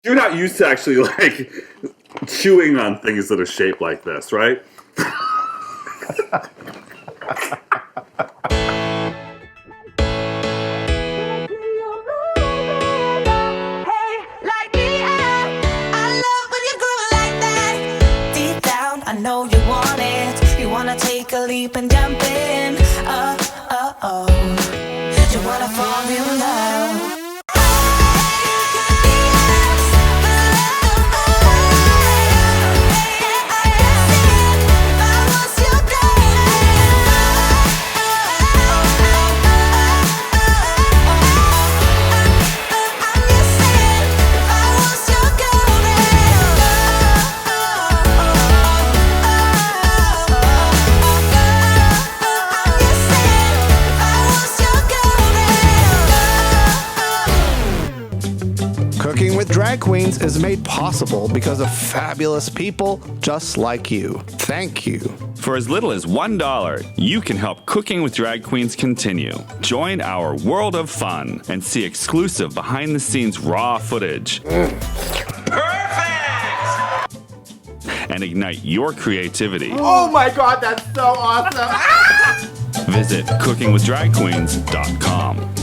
You're not used to actually, like, chewing on things that are shaped like this, right? Take a leap and jump in. You wanna fall in love. Cooking with Drag Queens is made possible because of fabulous people just like you. Thank you. For as little as $1, you can help Cooking with Drag Queens continue. Join our world of fun and see exclusive behind-the-scenes raw footage. Perfect! And ignite your creativity. Oh my God, that's so awesome! Visit cookingwithdragqueens.com.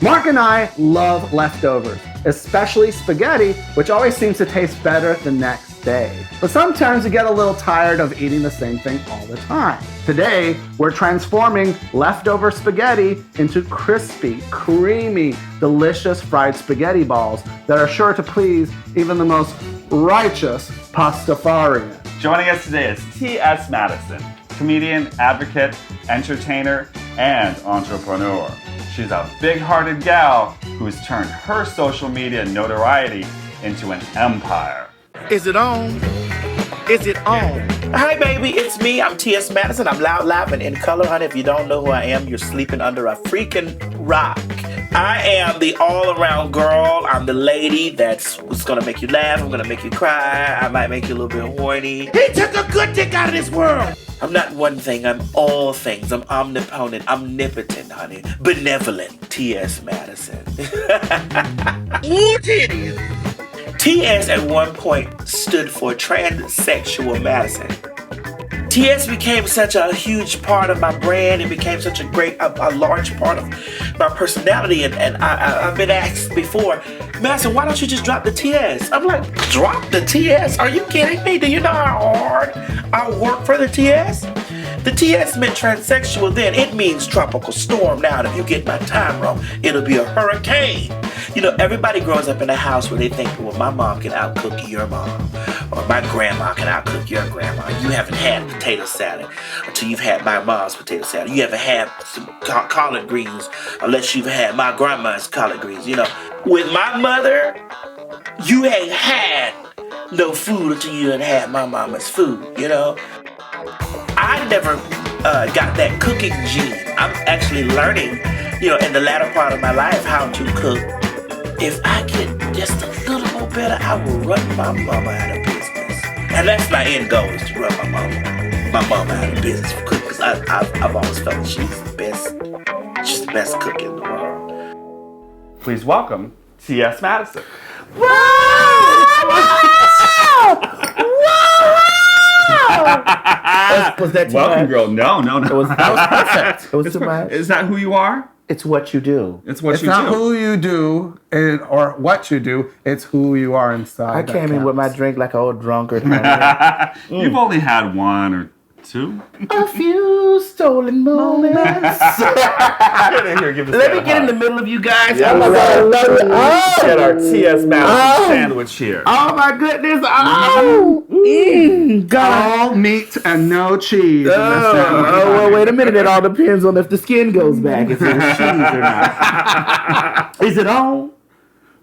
Mark and I love leftovers, especially spaghetti, which always seems to taste better the next day. But sometimes we get a little tired of eating the same thing all the time. Today, we're transforming leftover spaghetti into crispy, creamy, delicious fried spaghetti balls that are sure to please even the most righteous pastafarian. Joining us today is TS Madison, comedian, advocate, entertainer, and entrepreneur. She's a big-hearted gal who's turned her social media notoriety into an empire. Is it on? Is it on? Hi, baby. It's me. I'm TS Madison. I'm loud, laughing in color, honey. If you don't know who I am, you're sleeping under a freaking rock. I am the all-around girl. I'm the lady that's going to make you laugh. I'm going to make you cry. I might make you a little bit horny. He took a good dick out of this world. I'm not one thing. I'm all things. I'm omnipotent, omnipotent, honey. Benevolent. T.S. Madison. Ooh, titties. T.S. at one point stood for Transsexual Madison. T.S. became such a huge part of my brand. It became such a large part of my personality. And I've been asked before, Madison, why don't you just drop the T.S.? I'm like, drop the T.S.? Are you kidding me? Do you know how hard I work for the T.S.? The T.S. meant transsexual then. It means tropical storm now. And if you get my time wrong, it'll be a hurricane. You know, everybody grows up in a house where they think, well, my mom can outcook your mom. Or my grandma can outcook your grandma. You haven't had potato salad until you've had my mom's potato salad. You haven't had some collard greens unless you've had my grandma's collard greens. You know, with my mother, you ain't had no food until you had had my mama's food, you know. I never got that cooking gene. I'm actually learning, you know, in the latter part of my life how to cook. If I get just a little more better, I will run my mama out of business. And that's my end goal, is to run my mama out of business for cooking. Because I've always felt she's the best cook in the world. Please welcome T.S. Madison. Was that too Welcome, much? girl. No. That was perfect. It was too much. Is that who you are? It's what you do. It's what It's you not do. who you do or what you do, it's who you are inside. I came in with my drink like an old drunkard. You've only had one or two. A few stolen moments. Let me get in the middle of you guys. Yeah, I love it. Get our T.S. Madison sandwich here. Oh my goodness. God. All meat and no cheese. Well, wait a minute. It all depends on if the skin goes back, if it's cheese or not. Is it on?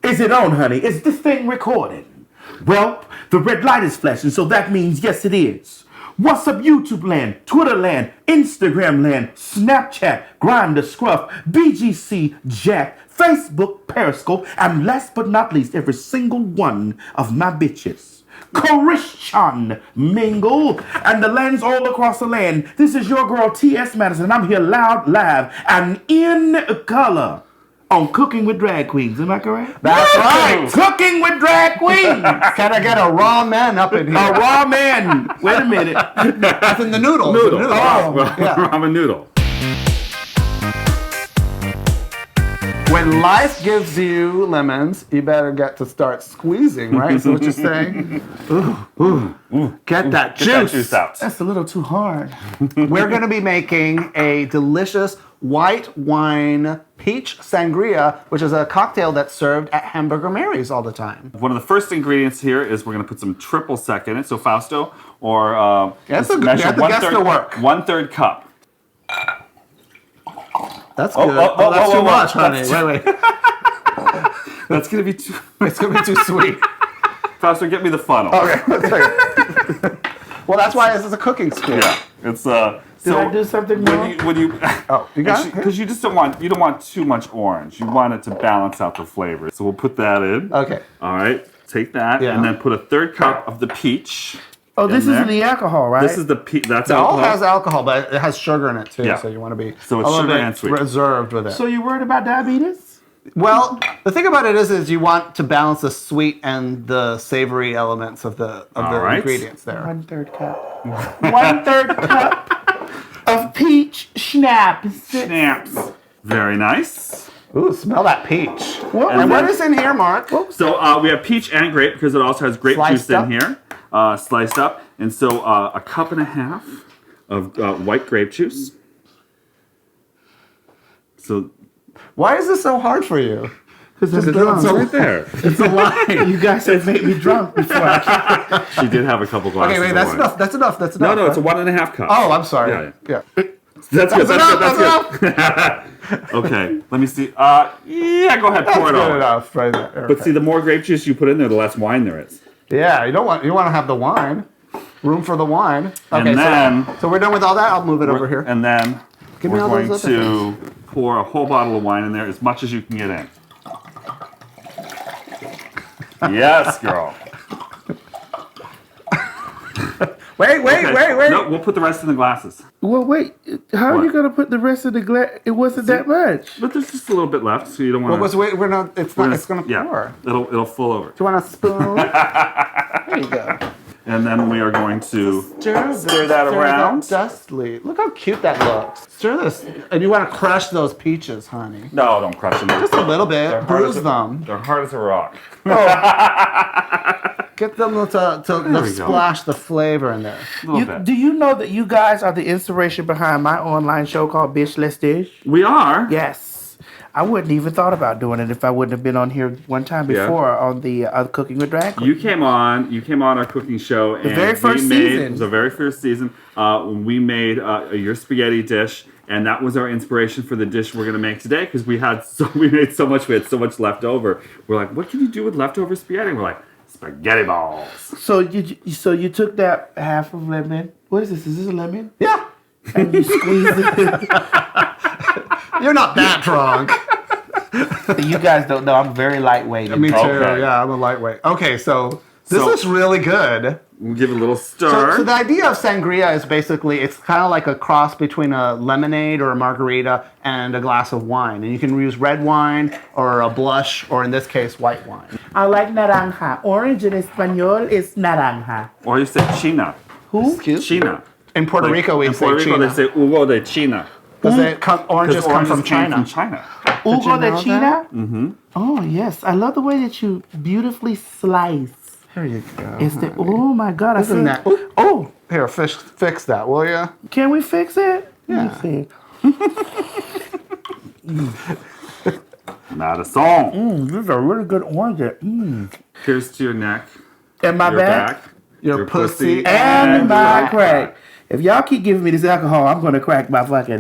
Is it on, honey? Is this thing recorded? Well, the red light is flashing, so that means yes, it is. What's up, YouTube land, Twitter land, Instagram land, Snapchat, Grindr, Scruff, BGC, Jack, Facebook, Periscope, and last but not least, every single one of my bitches. Christian Mingle, and the lands all across the land. This is your girl T.S. Madison, and I'm here loud, live, and in color. on Cooking with Drag Queens. Am I correct? That's right. Cooking with Drag Queens. Can I get a raw man up in here? A raw man. Wait a minute. That's in the noodles. Noodle. The noodle. Yeah. Ramen noodle. When life gives you lemons, you better get to start squeezing, right? Is that what you're saying? Get that juice. Get that juice out. That's a little too hard. We're going to be making a delicious white wine peach sangria, which is a cocktail that's served at Hamburger Mary's all the time. One of the first ingredients here is we're going to put some triple sec in it. So Fausto, or That's just a good- measure you have to guess the work. 1/3 cup. That's Oh, good. oh, oh, That's oh, too oh, much, that's honey. Wait. That's going to be too... It's going to be too sweet. Fausto, get me the funnel. Okay, let's take it. Well, that's why this is a cooking school. Yeah, it's Did I do something wrong? when you Oh, you got it? because you just don't want too much orange. You want it to balance out the flavor. So we'll put that in. Okay. All right, take that Yeah. and then put a 1/3 cup of the peach. Oh, this in isn't there. the alcohol, right? This is the peach. That's It all alcohol. has alcohol, but it has sugar in it too. Yeah. So you want to be So it's a little sugar bit and sweet. reserved with it. So you're worried about diabetes? Well, the thing about it is you want to balance the sweet and the savory elements of the right. ingredients there. 1/3 cup. 1/3 cup of peach schnapps. Snaps. Very nice. Ooh, smell that peach. What? And And what then- is in here, Mark? So we have peach and grape because it also has grape Sliced juice up? in here, sliced up. And so 1.5 cups of white grape juice. So Why is this so hard for you? Because it's right there. It's a lie. You guys have made me drunk before. I can't. She did have a couple glasses. Okay, wait, of that's wine. enough. That's enough. That's No, enough. no, it's a 1.5 cup. Oh, I'm sorry. Yeah, Yeah. That's good. enough, That's good. Okay, let me see. Yeah, go ahead, pour it Good all. enough, right there. But see, the more grape juice you put in there, the less wine there is. Yeah, you want to have the wine. Room for the wine. And Okay, then- so we're done with all that. I'll move it over here. And then Give me we're all going those to pour a whole bottle of wine in there, as much as you can get in. Yes, girl. Wait. Okay. No, we'll put the rest in the glasses. Well, wait. How are What? you going to put the rest of the glass? It wasn't that much. But there's just a little bit left, so you don't want to. We're not. It's not. It's gonna pour. It'll full over. Do you want a spoon? There you go. And then we are going to stir that Stir around. dustly. Look how cute that looks. Stir this, and you want to crush those peaches, honey. No, don't crush them. Just a little bit. They're hard Bruise as a- them. They're hard as a rock. Get them to we go. splash the flavor in there. A little bit. Do you know that you guys are the inspiration behind my online show called Bitch Let's Dish? We are. Yes. I wouldn't even thought about doing it if I wouldn't have been on here one time Yeah. before on the Cooking with Drag Queen. You came on our cooking show, and very first we made, season. the very first season. We made your spaghetti dish, and that was our inspiration for the dish we're going to make today because we had so much left over. We're like, what can you do with leftover spaghetti? And we're like, spaghetti balls. So you took that half of lemon. What is this? Is this a lemon? Yeah. And you squeezed it. You're not that drunk. You guys don't know I'm very lightweight. Me too. Okay. Yeah, I'm a lightweight. Okay, so this So- looks really good. We'll give it a little stir. So the idea of sangria is basically it's kind of like a cross between a lemonade or a margarita and a glass of wine. And you can use red wine or a blush or in this case white wine. I like naranja. Orange in Espanol is naranja. Or you say China. Who? China. In Puerto Like, Rico we in say Puerto Rico, China. they say Hugo de China. Because oranges come from came China. from China. Ugo de know China? Mm-hmm. Oh, yes. I love the way that you beautifully slice. There you go. Oh, my God. Isn't that? Oh, here, fix that, will you? Can we fix it? Yeah. Let me see. Madison. This is a really good orange. Here's to your neck, And my your back. Your pussy And my your crack. If y'all keep giving me this alcohol, I'm going to crack my fucking,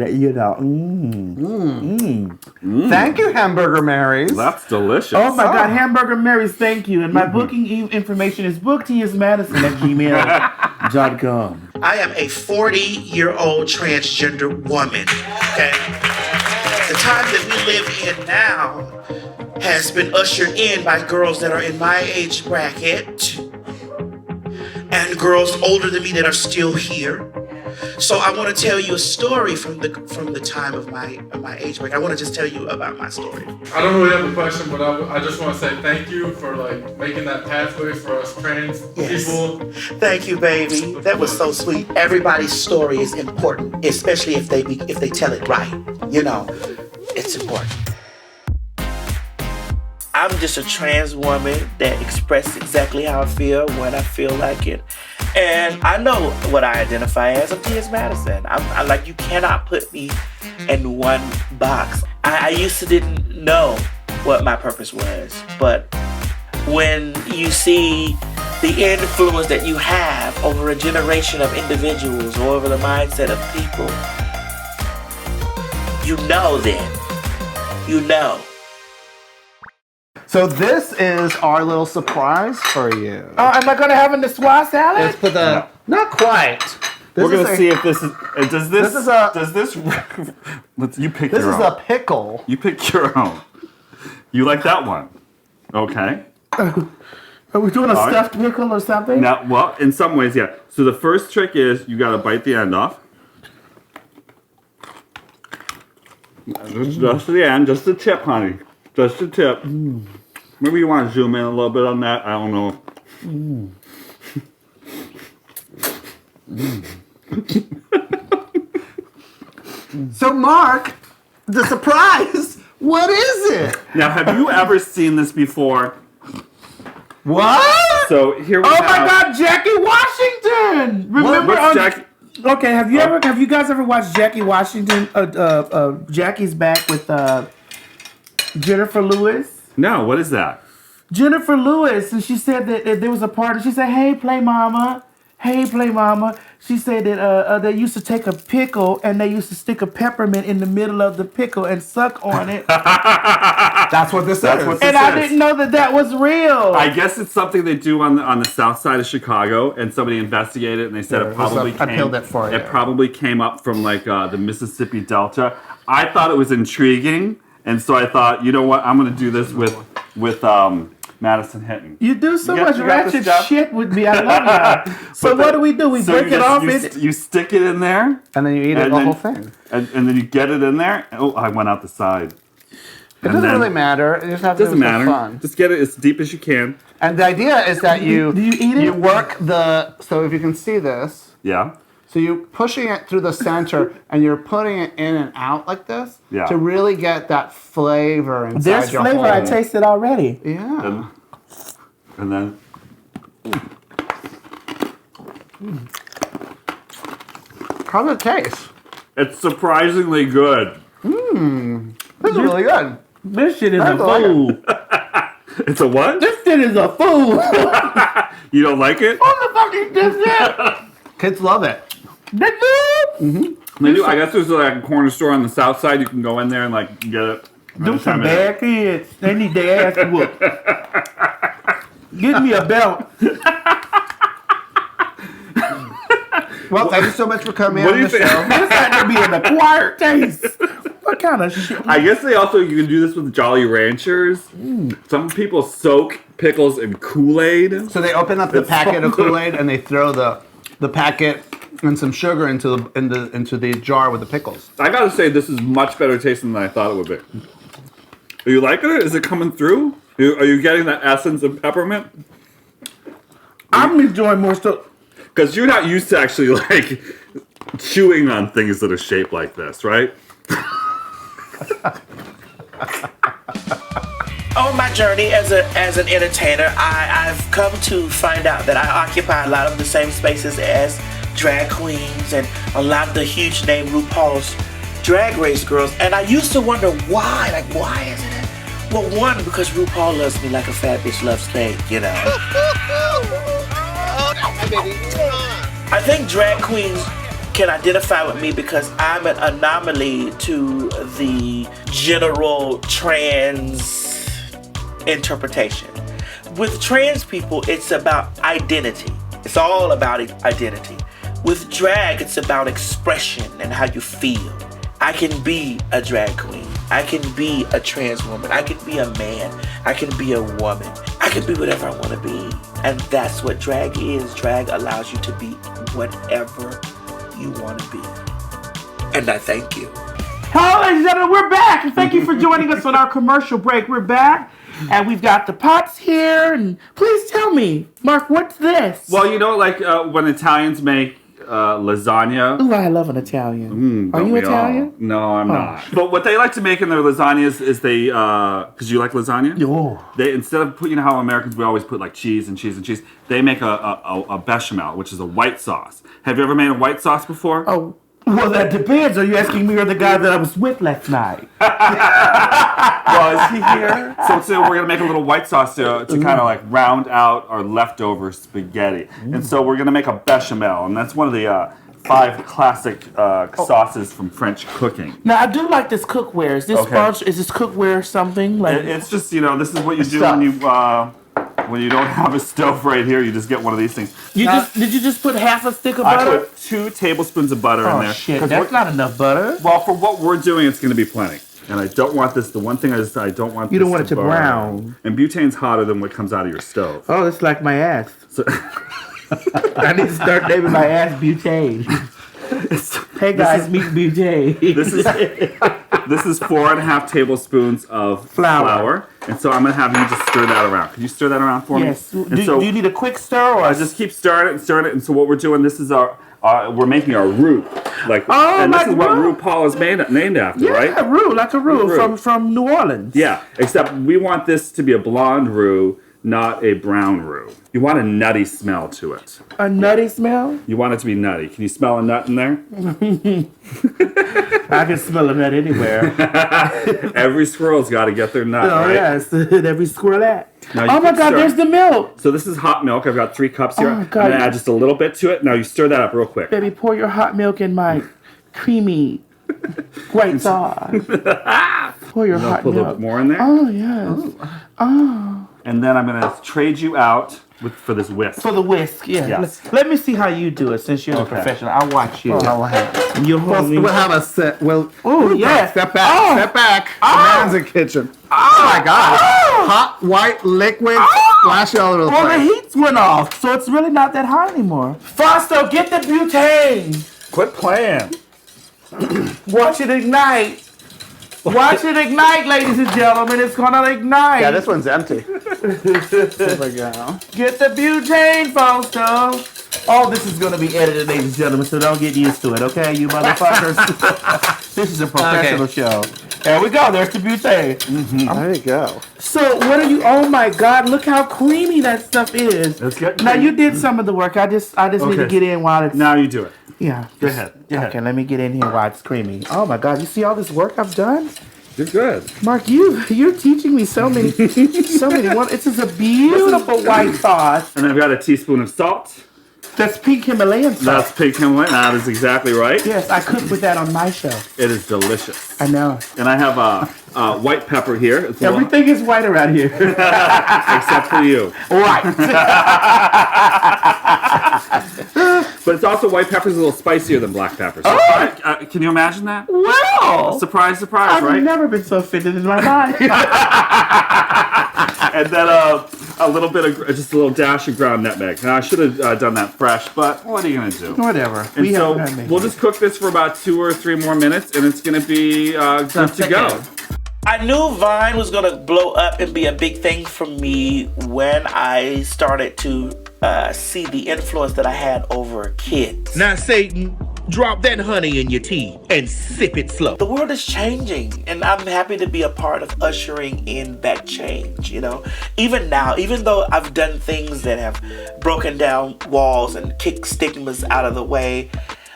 Thank you, Hamburger Mary's. That's delicious. Oh my God, Hamburger Mary's, thank you. And my booking information is booktsmadison@gmail.com. I am a 40-year-old transgender woman, okay? The time that we live in now has been ushered in by girls that are in my age bracket and girls older than me that are still here. So I want to tell you a story from the time of my age break. I want to just tell you about my story. I don't really have a question, but I just want to say thank you for like making that pathway for us trans people. Thank you, baby. That was so sweet. Everybody's story is important, especially if they tell it right. You know, it's important. I'm just a trans woman that expresses exactly how I feel when I feel like it. And I know what I identify as. I'm TS Madison. I'm like, you cannot put me in one box. I used to didn't know what my purpose was. But when you see the influence that you have over a generation of individuals or over the mindset of people, you know then. You know. So this is our little surprise for you. Oh, am I gonna have a Niçoise salad? Let's put the not quite. We're gonna see if this is. Does this? This is a. Does this? You pick This your is own. a pickle. You pick your own. You like that one? Okay. Are we doing a stuffed pickle or something? Now, well, in some ways, yeah. So the first trick is you gotta bite the end off. Just the end, just the tip, honey. Just the tip. Maybe you want to zoom in a little bit on that. I don't know. So Mark, the surprise. What is it? Now, have you ever seen this before? What? So here we Oh have. my God, Jackie Washington! Remember What's Jackie? Okay, have you guys ever watched Jackie Washington? Jackie's Back with Jennifer Lewis. No, what is that? Jennifer Lewis, and she said that there was a party. She said, "Hey, play mama. Hey, play mama." She said that they used to take a pickle and they used to stick a peppermint in the middle of the pickle and suck on it. That's what this is. And I didn't know that was real. I guess it's something they do on the south side of Chicago, and somebody investigated it, and they said it probably I peeled it for you. It probably came up from like the Mississippi Delta. I thought it was intriguing, and so I thought, you know what, I'm going to do this with Madison Hinton. You do so You got- much you got this ratchet stuff? shit with me. I love you. So what do? We So break you it off. You stick it in there, And then you eat it and the then- whole thing. and then you get it in there. Oh, I went out the side. It doesn't really matter. You just have to Doesn't do it for matter. fun. Just get it as deep as you can. And the idea is that you Do you eat it? you work the so if you can see this, Yeah. so you're pushing it through the center and you're putting it in and out like this Yeah. to really get that flavor inside There's your flavor. whole. I tasted already. Yeah. And then How does it taste? it's surprisingly good. This is really good. This shit is I a like it. fool. It's a what? This shit is a fool. You don't like it? What the fuck is this shit? Kids love it. This shit? They do. I guess there's like a corner store on the south side. You can go in there and like get it. Do some bad kids. They need their ass whooped. Give me a belt. Well, thank you so much for coming What on do you the think? show. This had to be an acquired taste. What kind of shit? I guess you can do this with Jolly Ranchers. Some people soak pickles in Kool-Aid. So they open up the packet of Kool-Aid and they throw the packet and some sugar into the jar with the pickles. I gotta say, this is much better tasting than I thought it would be. Are you liking it? Is it coming through? Are you getting that essence of peppermint? I'm enjoying more stuff. Because you're not used to actually like chewing on things that are shaped like this, right? On my journey as an entertainer, I've come to find out that I occupy a lot of the same spaces as drag queens and a lot of the huge name RuPaul's Drag Race girls. And I used to wonder why. Like, why isn't it? Well, one, because RuPaul loves me like a fat bitch loves cake, you know. I think drag queens can identify with me because I'm an anomaly to the general trans interpretation. With trans people, it's about identity. It's all about identity. With drag, it's about expression and how you feel. I can be a drag queen. I can be a trans woman. I can be a man. I can be a woman. I can be whatever I want to be. And that's what drag is. Drag allows you to be whatever you want to be. And I thank you. Hello, ladies and gentlemen, we're back. And thank you for joining us on our commercial break. We're back, and we've got the pots here. And please tell me, Mark, what's this? Well, you know, like when Italians make lasagna. Ooh, I love an Italian. Are Don't you we Italian? all? No, I'm not. But what they like to make in their lasagnas is they, because you like lasagna? Oh. They, instead of you know how Americans, we always put like cheese and cheese and cheese, they make a bechamel, which is a white sauce. Have you ever made a white sauce before? Oh, well, that depends. Are you asking me or the guy that I was with last night? Well, is he here? So we're going to make a little white sauce to kind of like round out our leftover spaghetti. And so we're going to make a bechamel, and that's one of the 5 classic sauces from French cooking. Now, I do like this cookware. Is this sponsored? Is this cookware something? Like It's just, you know, this is what you do when you don't have a stove right here. You just get one of these things. Did you just put half a stick of I butter? put 2 tablespoons of butter in there. Oh, shit. That's not enough butter. Well, for what we're doing, it's going to be plenty. And I don't want this. The one thing is, I don't want. You this don't want it to burn. brown. And butane's hotter than what comes out of your stove. Oh, it's like my ass. So, I need to start naming my ass butane. Hey guys, meet butane. This is 4.5 tablespoons of flour. And so I'm gonna have you just stir that around. Can you stir that around for me? Yes. Do you need a quick stir or? I just keep stirring it. And so what we're doing, this is we're making our roux. Like, oh, and like this is what roux Paul is named after, right? Yeah, roux, like a roux from New Orleans. Yeah, except we want this to be a blonde roux, not a brown roux. You want a nutty smell to it. A nutty smell? You want it to be nutty. Can you smell a nut in there? I can smell a nut anywhere. Every squirrel's got to get their nut, right? Yes, every squirrelette. Now, oh my God, there's the milk. So this is hot milk. I've got 3 cups here. Oh, God. I'm gonna add just a little bit to it. Now you stir that up real quick. Baby, pour your hot milk in my creamy white sauce. Pour your hot put a milk. little more in there. Oh, yes. Oh. And then I'm gonna trade you out for this whisk. For the whisk, yeah. Yes. Let me see how you do it since you're a professional. I'll watch you. We'll have a set. Oh, yes. Step back. Step back. The man's in kitchen. Oh my God. Hot, white, liquid, splashing all over the place. Well, the heats went off, so it's really not that hot anymore. Fausto, get the butane. Quit playing. Watch it ignite. Watch it ignite, ladies and gentlemen. It's gonna ignite. Yeah, this one's empty. There we go. Get the butane, Fausto. Oh, this is gonna be edited, ladies and gentlemen, so don't get used to it, okay, you motherfuckers? This is a professional show. There we go. There's the butane. Mm-hmm. There you go. So, what are you? Oh my God! Look how creamy that stuff is. Let's get. Now you did some of the work. I just need to get in while it's. Now you do it. Yeah. Go ahead. Okay, let me get in here while it's creamy. Oh my God! You see all this work I've done? You're good. Mark, you're teaching me so many. This is a beautiful white sauce. And I've got a teaspoon of salt. That's pink Himalayan salt. That's pink Himalayan. That is exactly right. Yes, I cooked with that on my show. It is delicious. I know. And I have white pepper here. It's Everything is white around here. except for you. Right. But it's also white pepper is a little spicier than black pepper. So can you imagine that? Wow. Surprise, surprise, right? I've never been so offended in my life. And then a little bit of just a little dash of ground nutmeg. Now I should have done that fresh, but what are you gonna do? Whatever. And so we'll just cook this for about 2 or 3 more minutes, and it's gonna be good to go. I knew Vine was gonna blow up and be a big thing for me when I started to see the influence that I had over kids. Now, Satan, drop that honey in your tea and sip it slow. The world is changing, and I'm happy to be a part of ushering in that change, you know? Even now, even though I've done things that have broken down walls and kicked stigmas out of the way,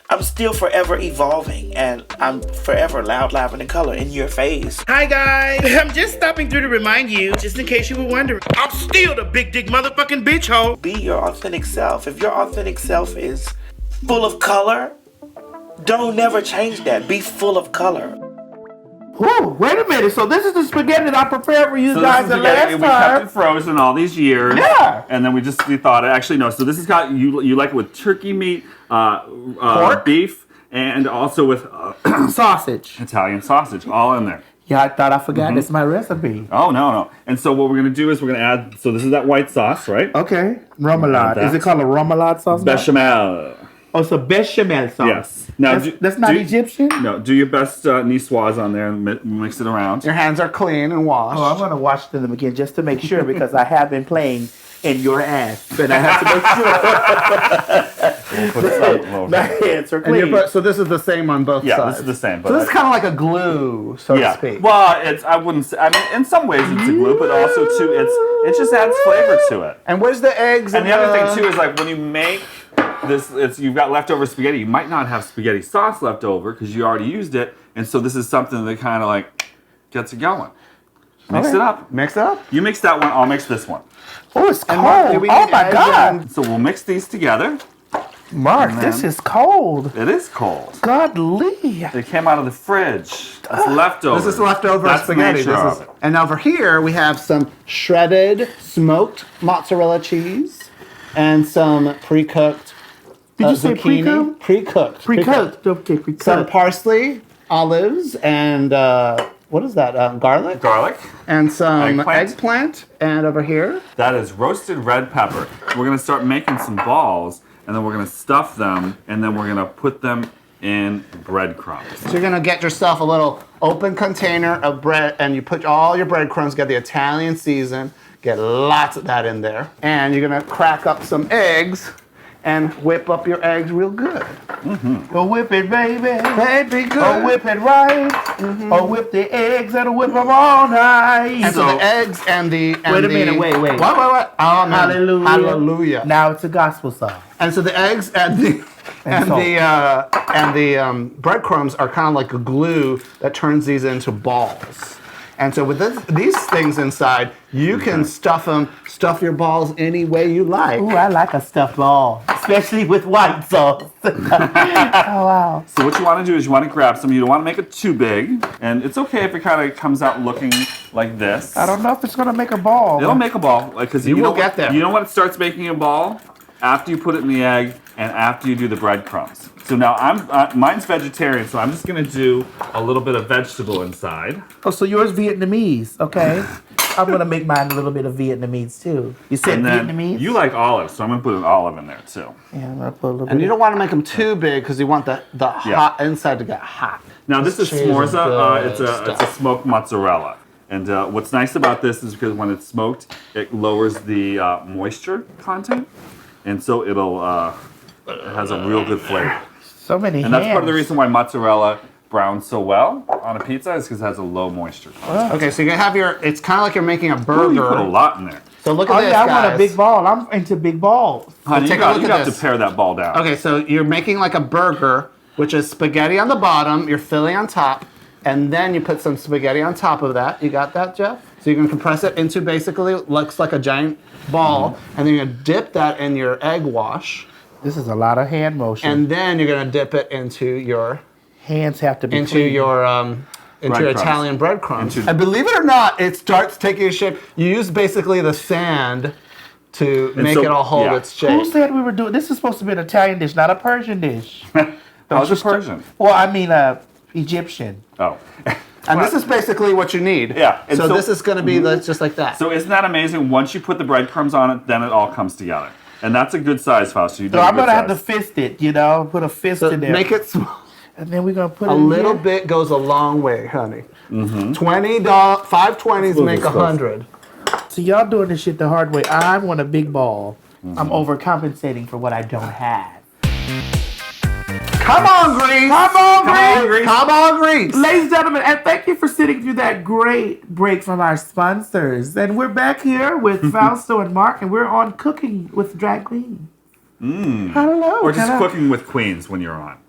I'm still forever evolving, and I'm forever loud, laughing, in color in your face. Hi, guys. I'm just stopping through to remind you, just in case you were wondering, I'm still the big dick motherfucking bitch hoe. Be your authentic self. If your authentic self is full of color, don't never change that. Be full of color. Ooh, wait a minute. So this is the spaghetti that I prepared for you guys the last time. We kept it frozen all these years. Yeah. And then we thought, actually, no. So this has got, you like it with turkey meat, Pork, beef, and also with sausage. Italian sausage, all in there. Yeah, I thought I forgot. That's my recipe. Oh, no. And so what we're going to do is we're going to add, so this is that white sauce, right? Okay. Remoulade. Is it called a remoulade sauce? Bechamel. Oh, it's a bechamel sauce. Yes. Now, That's not Egyptian? No, do your best niçoise on there and mix it around. Your hands are clean and washed. Oh, I'm going to wash them again just to make sure because I have been playing in your ass. And I have to make sure. My hands are clean. So this is the same on both sides? Yeah, this is the same. So this is kind of like a glue, so to speak. Well, I wouldn't say, I mean, in some ways it's a glue, but also too, it just adds flavor to it. And where's the eggs? And the other thing too is like when you make this, you've got leftover spaghetti, you might not have spaghetti sauce left over because you already used it. And so this is something that kind of like gets it going. Mix it up. Mix it up? You mix that one, I'll mix this one. Oh, it's cold. Mark, Oh my God. So we'll mix these together. Mark, this is cold. It is cold. Godly. It came out of the fridge. It's leftover. This is leftover That's spaghetti. The nature of it. And over here we have some shredded smoked mozzarella cheese and some pre-cooked Did you say zucchini. pre-cooked? Pre-cooked. Okay, pre-cooked. Some parsley, olives, and what is that? Garlic? Garlic. And some eggplant. And over here? That is roasted red pepper. We're going to start making some balls, and then we're going to stuff them, and then we're going to put them in breadcrumbs. So you're going to get yourself a little open container of bread, and you put all your breadcrumbs, get the Italian season, get lots of that in there. And you're going to crack up some eggs and whip up your eggs real good. Go whip it, baby. Baby, good. Or whip it right. Or whip the eggs and whip them all night. And so the eggs and the... Wait a minute, wait. What? Oh, no. Hallelujah. Hallelujah. Now it's a gospel song. And so the eggs and the... And the breadcrumbs are kind of like a glue that turns these into balls. And so with these things inside, you can stuff your balls any way you like. Ooh, I like a stuffed ball, especially with white sauce. Oh, wow. So what you want to do is you want to grab some. You don't want to make it too big. And it's okay if it kind of comes out looking like this. I don't know if it's going to make a ball. It'll make a ball. Because you will get there. You know when it starts making a ball? After you put it in the egg and after you do the breadcrumbs. So now mine's vegetarian, so I'm just gonna do a little bit of vegetable inside. Oh, so yours Vietnamese, okay. I'm gonna make mine a little bit of Vietnamese too. You said and then Vietnamese? You like olives, so I'm gonna put an olive in there too. Yeah, I'm gonna put a little bit. And you don't want to make them too big because you want the hot inside to get hot. Now this is smorza, it's a smoked mozzarella. And what's nice about this is because when it's smoked, it lowers the moisture content. And so it has a real good flavor. So many And that's part of the reason why mozzarella browns so well on a pizza is because it has a low moisture content. Okay, so you're going to have it's kind of like you're making a burger. Ooh, you put a lot in there. So look at this, I guys. want a big ball. I'm into big balls. Honey, take you a look at have this. to pare that ball down. Okay, so you're making like a burger, which is spaghetti on the bottom, you're filling on top, and then you put some spaghetti on top of that. You got that, Jeff? So you're going to compress it into basically looks like a giant ball, and then you're going to dip that in your egg wash. This is a lot of hand motion. And then you're going to dip it into your hands have to be into clean. your Italian breadcrumbs. And believe it or not, it starts taking shape. You use basically the sand to make it all hold its shape. Who said we were doing this? Is supposed to be an Italian dish, not a Persian dish. How's it Persian? Well, I mean Egyptian. Oh. And this is basically what you need. Yeah. And so this is going to be just like that. So isn't that amazing? Once you put the breadcrumbs on it, then it all comes together. And that's a good size, Fausto. So I'm going to have to fist it, put a fist in there. Make it small. And then we're going to put a little bit goes a long way, honey. $20, $5.20s make 100. So y'all doing this shit the hard way. I want a big ball. I'm overcompensating for what I don't have. Come on, Greece! Come on, Greece! Come on, Greece! Ladies and gentlemen, and thank you for sitting through that great break from our sponsors. And we're back here with Fausto and Mark, and we're on Cooking with Drag Queen. Hello. Or just Cooking with Queens when you're on.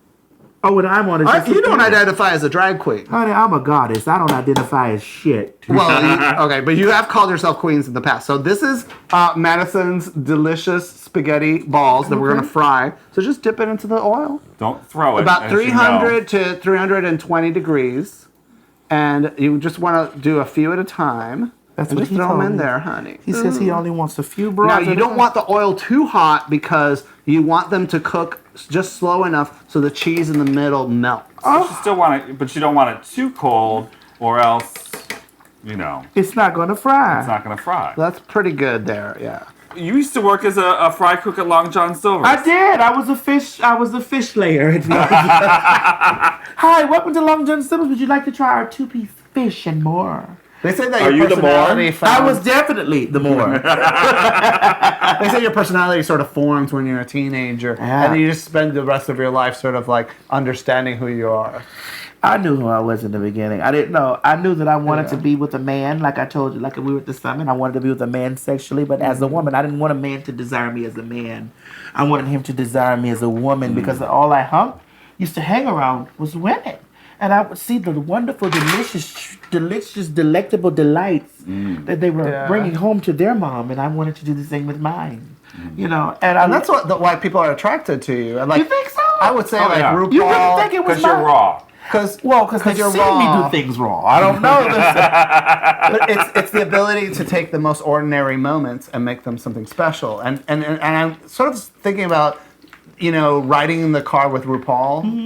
Oh, when I'm on it. You don't identify as a drag queen. Honey, I'm a goddess. I don't identify as shit. Well, okay, but you have called yourself queens in the past. So this is Madison's delicious spaghetti balls that we're going to fry. So just dip it into the oil. Don't throw it. About 300 to 320 degrees. And you just want to do a few at a time. That's and what just throw them in there, honey. He says he only wants a few broths. Now, you don't want the oil too hot because you want them to cook just slow enough so the cheese in the middle melts. You still want it, but you don't want it too cold or else, it's not going to fry. It's not going to fry. That's pretty good there, yeah. You used to work as a fry cook at Long John Silver's. I did. I was a fish layer. Hi, welcome to Long John Silver's. Would you like to try our 2-piece fish and more? They say that Are your you the personality more? I was definitely the more. They say your personality sort of forms when you're a teenager, and then you just spend the rest of your life sort of like understanding who you are. I knew who I was in the beginning. I didn't know. I knew that I wanted to be with a man, like I told you, like we were at the summit. I wanted to be with a man sexually, but as a woman, I didn't want a man to desire me as a man. I wanted him to desire me as a woman because all I used to hang around was women. And I would see the wonderful, delicious, delectable delights that they were bringing home to their mom, and I wanted to do the same with mine. You know, and that's why people are attracted to you. And like, you think so? I would say RuPaul. You really think it was Because you're raw. Because they've you're seen raw. me do things raw. I don't know. But it's the ability to take the most ordinary moments and make them something special. And I'm sort of thinking about, riding in the car with RuPaul,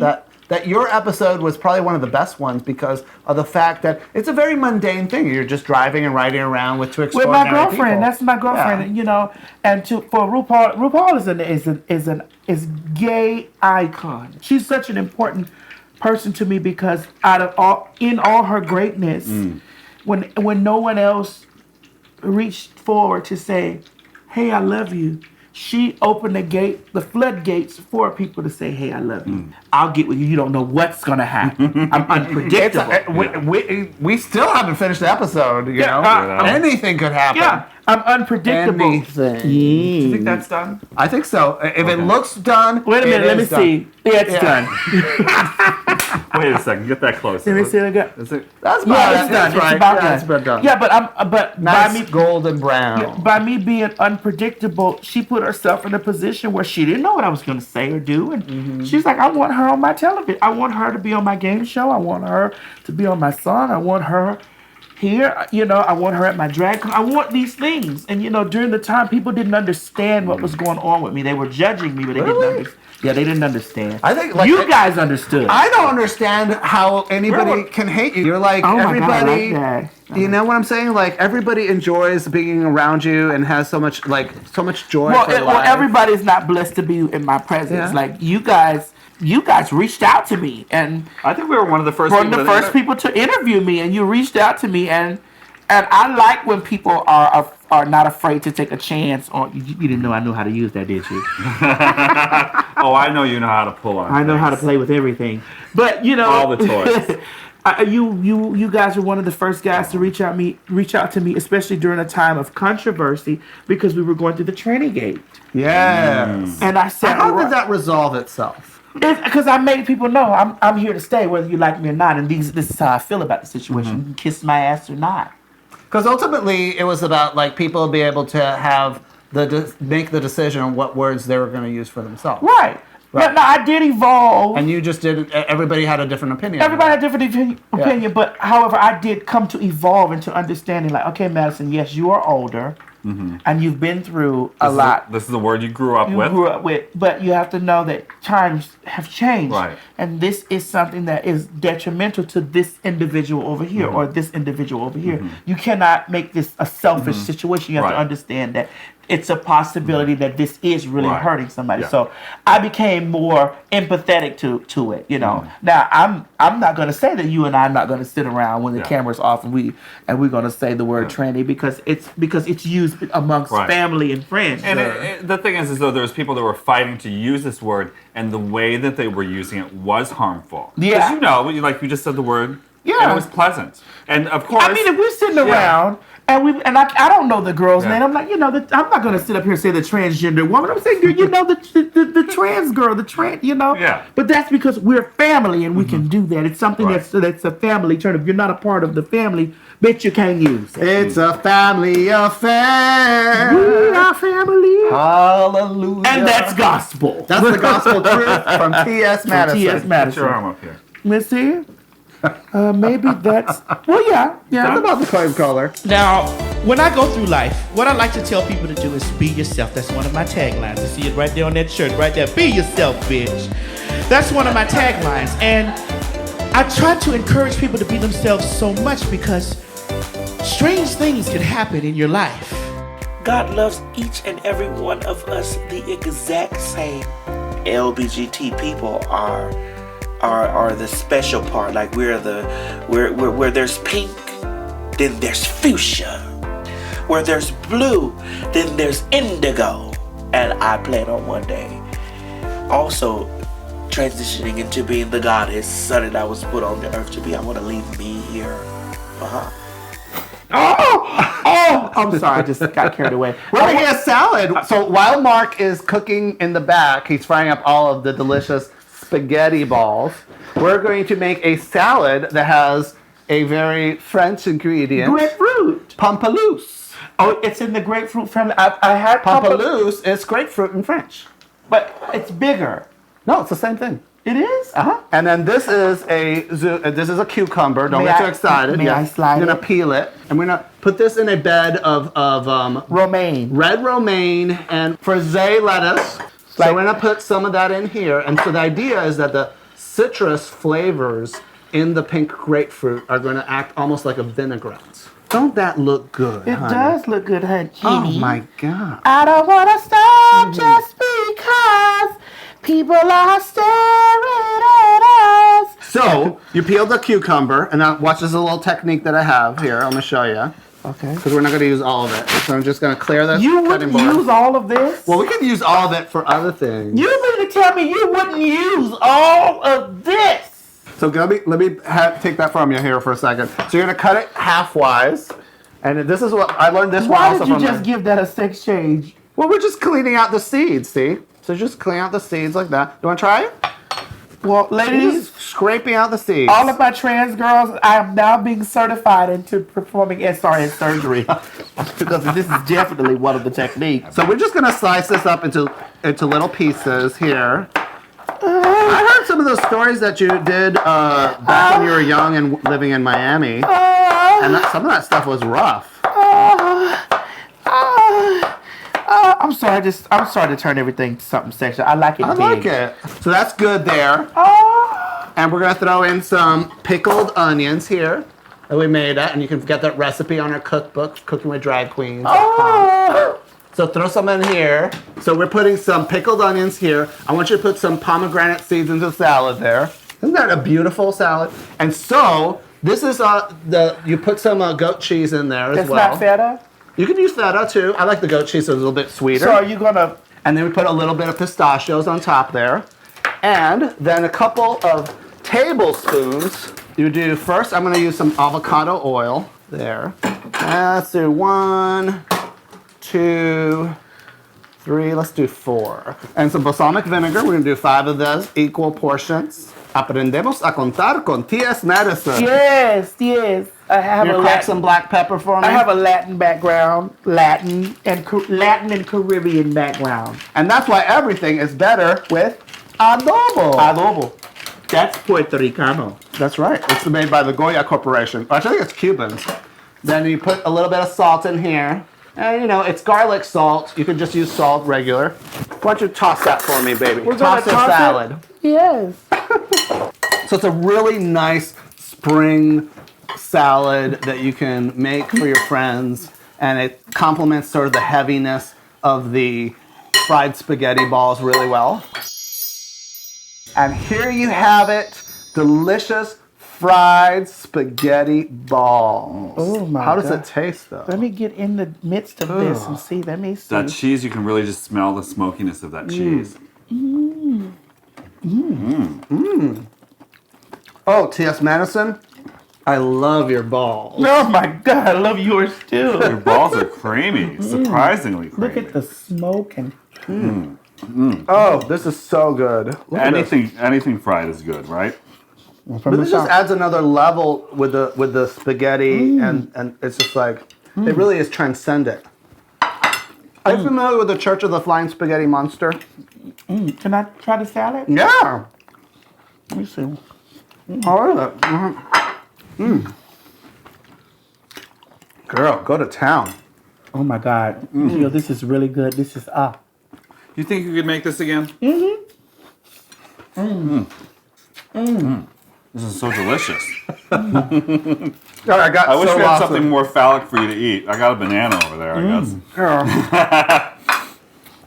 that your episode was probably one of the best ones because of the fact that it's a very mundane thing. You're just driving and riding around with two extraordinary with my girlfriend. people. That's my girlfriend. And for RuPaul is gay icon. She's such an important person to me because in all her greatness, when no one else reached forward to say, "Hey, I love you," she opened the floodgates for people to say, "Hey, I love you. I'll get with you. You don't know what's gonna happen. I'm unpredictable." We still haven't finished the episode. Anything could happen. Yeah, I'm unpredictable. Anything. Do you think that's done? I think so. If it looks done, Wait a minute. Let me see. Yeah, it's done. Wait a second. Get that closer. Let me see it again. Is it? That's Yeah, it's done. That's right. It's about That's done. done. Yeah, but Nice by me golden brown. by me being unpredictable, she put herself in a position where she didn't know what I was going to say or do, and she's like, "I want her on my television. I want her to be on my game show. I want her to be on my song. I want her here. I want her at my drag. I want these things." And during the time, people didn't understand what was going on with me. They were judging me, but they didn't understand. Yeah, they didn't understand. I think you guys understood. I don't understand how anybody can hate you. You're like everybody. God, I like that. You know what I'm saying? Like everybody enjoys being around you and has so much joy. Well, everybody's not blessed to be in my presence. Yeah. Like you guys reached out to me, and I think we were one of the first. People to interview me, and you reached out to me, and I like when people are not afraid to take a chance on. You didn't know I knew how to use that, did you? Oh, I know you know how to pull on. I know how to play with everything, but all the toys. You guys were one of the first guys to reach out to me, especially during a time of controversy because we were going through the tranny gate. Yes. And I said, how did that resolve itself? Because I made people know I'm here to stay, whether you like me or not, and this is how I feel about the situation. You can kiss my ass or not. Because ultimately, it was about like people be able to have make the decision on what words they were going to use for themselves. Right. Now, I did evolve. And you just did. Everybody had a different opinion. Everybody had a different opinion, but however, I did come to evolve into understanding. Like, okay, Madison, yes, you are older, and you've been through a lot. This is the word you grew up with. But you have to know that times have changed, right? And this is something that is detrimental to this individual over here or this individual over here. You cannot make this a selfish situation. You have to understand that it's a possibility that this is really hurting somebody. Yeah. So I became more empathetic to it, Now I'm not gonna say that you and I are not gonna sit around when the camera's off and we're gonna say the word tranny because it's used amongst family and friends. And the thing is though there's people that were fighting to use this word and the way that they were using it was harmful. Yeah. Because you just said the word and it was pleasant. And of course I mean if we're sitting around and I don't know the girl's name. I'm like, I'm not gonna sit up here and say the transgender woman. I'm saying, the trans girl, the trans, Yeah. But that's because we're family and we can do that. It's something that's a family term. If you're not a part of the family, bitch, you can't use it. It's a family affair. We are family. Hallelujah. And that's gospel. That's the gospel truth from TS Madison. T.S. Madison. Put your arm up here. Missy? Maybe that's... Well, yeah. That's about the claim caller. Now, when I go through life, what I like to tell people to do is be yourself. That's one of my taglines. You see it right there on that shirt, right there. Be yourself, bitch. That's one of my taglines. And I try to encourage people to be themselves so much because strange things can happen in your life. God loves each and every one of us the exact same. LBGT people are the special part. Like where there's pink, then there's fuchsia. Where there's blue, then there's indigo. And I plan on one day also transitioning into being the goddess son that I was put on the earth to be. I want to leave me here. Oh, I'm sorry. I just got carried away. We're making a salad. So while Mark is cooking in the back, he's frying up all of the delicious spaghetti balls. We're going to make a salad that has a very French ingredient. Grapefruit. Pamplemousse. Oh, it's in the grapefruit family. I had Pamplemousse is grapefruit in French. but it's bigger. No, it's the same thing. It is? Uh-huh. And then this is a cucumber. Don't get too excited. May I slide You're gonna peel it, and we're gonna put this in a bed of romaine, red romaine, and frisee lettuce. So we're gonna put some of that in here. And so the idea is that the citrus flavors in the pink grapefruit are going to act almost like a vinaigrette. Don't that look good? It does look good, honey. Oh my God! I don't wanna stop just because people are staring at us. So you peel the cucumber, and now watch this little technique that I have here. I'm gonna show you. Okay. Because we're not going to use all of it. So I'm just going to clear this. You wouldn't use all of this? Well, we could use all of it for other things. You mean to tell me you wouldn't use all of this? So let me take that from you here for a second. So you're going to cut it half-wise. And this is what I learned this one also from Why did you just give that a sex change? Well, we're just cleaning out the seeds, see? So just clean out the seeds like that. You want to try it? Well, ladies, scraping out the seeds. All of my trans girls, I am now being certified into performing SRS surgery because this is definitely one of the techniques. So we're just going to slice this up into little pieces here. I heard some of those stories that you did back when you were young and living in Miami, and some of that stuff was rough. I'm sorry to turn everything to something sexual. I like it. I like it. So that's good there. And we're gonna throw in some pickled onions here that we made that, and you can get that recipe on our cookbook, Cooking with Drag Queens. So throw some in here. So we're putting some pickled onions here. I want you to put some pomegranate seeds into the salad there. Isn't that a beautiful salad? And so this is you put some goat cheese in there as well. That's not feta? You can use feta too. I like the goat cheese, so it's a little bit sweeter. So are you gonna? And then we put a little bit of pistachios on top there, and then a couple of tablespoons. You do first. I'm going to use some avocado oil there. Let's do 1, 2, 3. Let's do 4. And some balsamic vinegar. We're going to do 5 of those, equal portions. Aprendemos a contar con TS Madison. Yes. I have you crack some black pepper for me. I have a Latin background, Latin and Caribbean background, and that's why everything is better with adobo. Adobo. That's Puerto Ricano. That's right. It's made by the Goya Corporation. Actually, I think it's Cubans. Then you put a little bit of salt in here. And it's garlic salt. You could just use salt regular. Why don't you toss that for me, baby? We're toss the salad. Yes. So it's a really nice spring salad that you can make for your friends, and it complements sort of the heaviness of the fried spaghetti balls really well. And here you have it, delicious fried spaghetti balls. Oh my How does God. it taste though? Let me get in the midst of this and see. Let me see. That cheese, you can really just smell the smokiness of that cheese. Oh, TS Madison, I love your balls. Oh my God, I love yours too. Your balls are creamy, surprisingly creamy. Look at the smoke and. Oh, this is so good. Look at this. Anything fried is good, right? But this just adds another level with the spaghetti, and it's just like, it really is transcendent. Are you familiar with the Church of the Flying Spaghetti Monster? Can I try the salad? Yeah. Let me see. How is it? Girl, go to town. Oh my God. Yo, this is really good. This is You think you could make this again? This is so delicious. I got I wish so we had lost something more phallic for you to eat. I got a banana over there, I guess.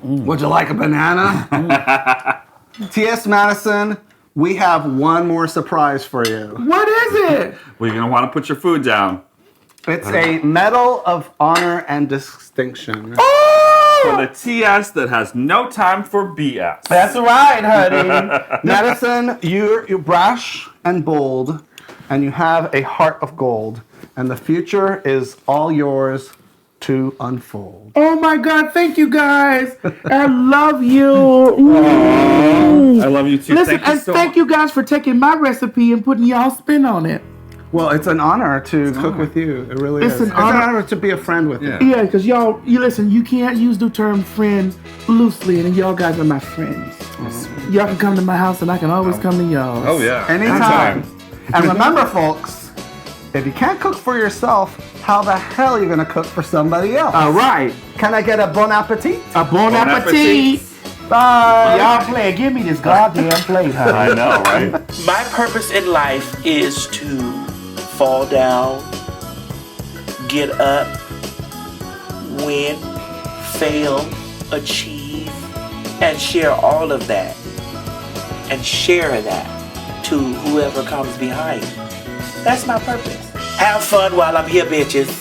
Would you like a banana? TS Madison, we have one more surprise for you. What is it? Well, you're going to want to put your food down. It's a Medal of Honor and Distinction. For the TS that has no time for BS. That's right, honey. Madison, you're brash and bold, and you have a heart of gold, and the future is all yours to unfold. Oh my God! Thank you guys. I love you. I love you too. Listen, Thank you guys for taking my recipe and putting y'all spin on it. Well, it's an honor to cook with you. It really is. It's an honor to be a friend with you. Yeah, because you listen, you can't use the term friend loosely, and y'all guys are my friends. Y'all can come to my house, and I can always come to y'all. Oh, yeah. Anytime. And remember, folks, if you can't cook for yourself, how the hell are you going to cook for somebody else? All right. Can I get a bon appetit? A bon appetit. Bye. Y'all play. Give me this goddamn plate, honey. I know, right? My purpose in life is to fall down, get up, win, fail, achieve, and share all of that. And share that to whoever comes behind. That's my purpose. Have fun while I'm here, bitches.